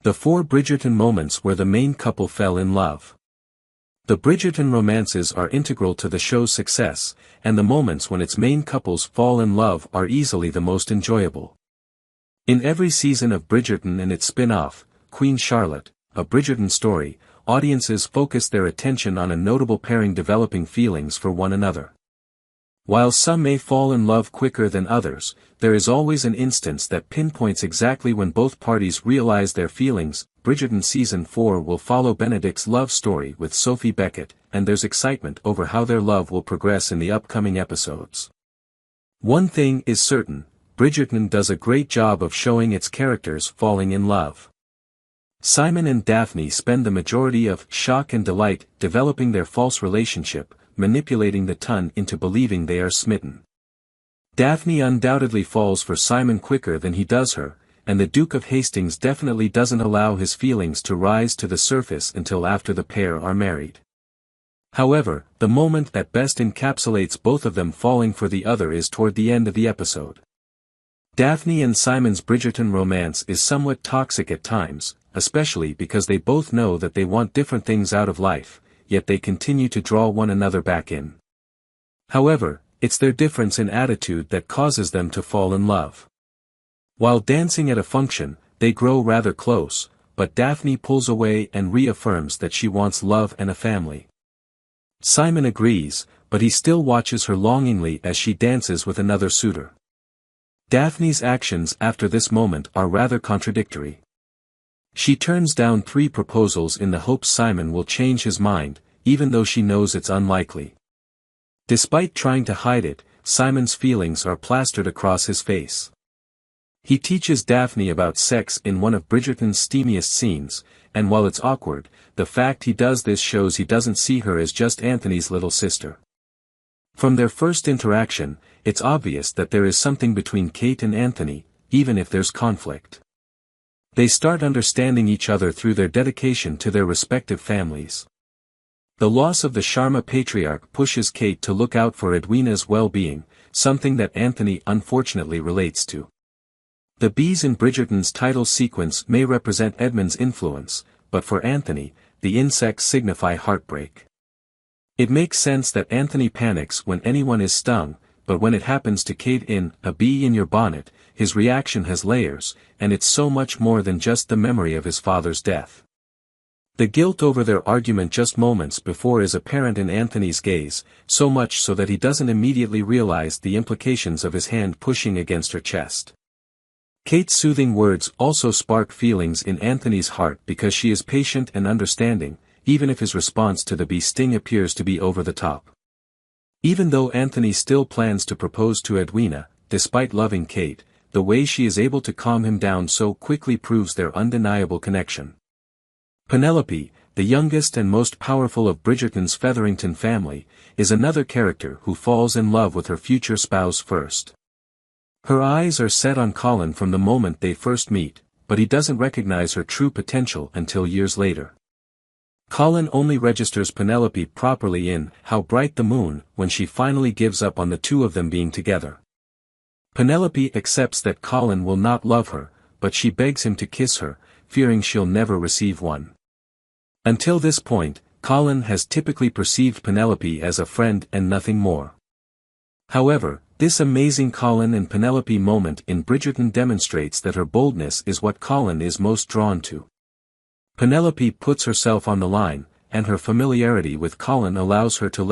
The 4 Bridgerton moments where the main couple fell in love. The Bridgerton romances are integral to the show's success, and the moments when its main couples fall in love are easily the most enjoyable. In every season of Bridgerton and its spin-off, Queen Charlotte, A Bridgerton Story, audiences focus their attention on a notable pairing developing feelings for one another. While some may fall in love quicker than others, there is always an instance that pinpoints exactly when both parties realize their feelings. Bridgerton Season 4 will follow Benedict's love story with Sophie Beckett, and there's excitement over how their love will progress in the upcoming episodes. One thing is certain, Bridgerton does a great job of showing its characters falling in love. Simon and Daphne spend the majority of shock and delight developing their false relationship, manipulating the ton into believing they are smitten. Daphne undoubtedly falls for Simon quicker than he does her, and the Duke of Hastings definitely doesn't allow his feelings to rise to the surface until after the pair are married. However, the moment that best encapsulates both of them falling for the other is toward the end of the episode. Daphne and Simon's Bridgerton romance is somewhat toxic at times, especially because they both know that they want different things out of life, yet they continue to draw one another back in. However, it's their difference in attitude that causes them to fall in love. While dancing at a function, they grow rather close, but Daphne pulls away and reaffirms that she wants love and a family. Simon agrees, but he still watches her longingly as she dances with another suitor. Daphne's actions after this moment are rather contradictory. She turns down 3 proposals in the hopes Simon will change his mind, even though she knows it's unlikely. Despite trying to hide it, Simon's feelings are plastered across his face. He teaches Daphne about sex in one of Bridgerton's steamiest scenes, and while it's awkward, the fact he does this shows he doesn't see her as just Anthony's little sister. From their first interaction, it's obvious that there is something between Kate and Anthony, even if there's conflict. They start understanding each other through their dedication to their respective families. The loss of the Sharma patriarch pushes Kate to look out for Edwina's well-being, something that Anthony unfortunately relates to. The bees in Bridgerton's title sequence may represent Edmund's influence, but for Anthony, the insects signify heartbreak. It makes sense that Anthony panics when anyone is stung, but when it happens to Kate in A Bee in Your Bonnet, his reaction has layers, and it's so much more than just the memory of his father's death. The guilt over their argument just moments before is apparent in Anthony's gaze, so much so that he doesn't immediately realize the implications of his hand pushing against her chest. Kate's soothing words also spark feelings in Anthony's heart because she is patient and understanding, even if his response to the bee sting appears to be over the top. Even though Anthony still plans to propose to Edwina, despite loving Kate, the way she is able to calm him down so quickly proves their undeniable connection. Penelope, the youngest and most powerful of Bridgerton's Featherington family, is another character who falls in love with her future spouse first. Her eyes are set on Colin from the moment they first meet, but he doesn't recognize her true potential until years later. Colin only registers Penelope properly in How Bright the Moon when she finally gives up on the two of them being together. Penelope accepts that Colin will not love her, but she begs him to kiss her, fearing she'll never receive one. Until this point, Colin has typically perceived Penelope as a friend and nothing more. However, this amazing Colin and Penelope moment in Bridgerton demonstrates that her boldness is what Colin is most drawn to. Penelope puts herself on the line, and her familiarity with Colin allows her to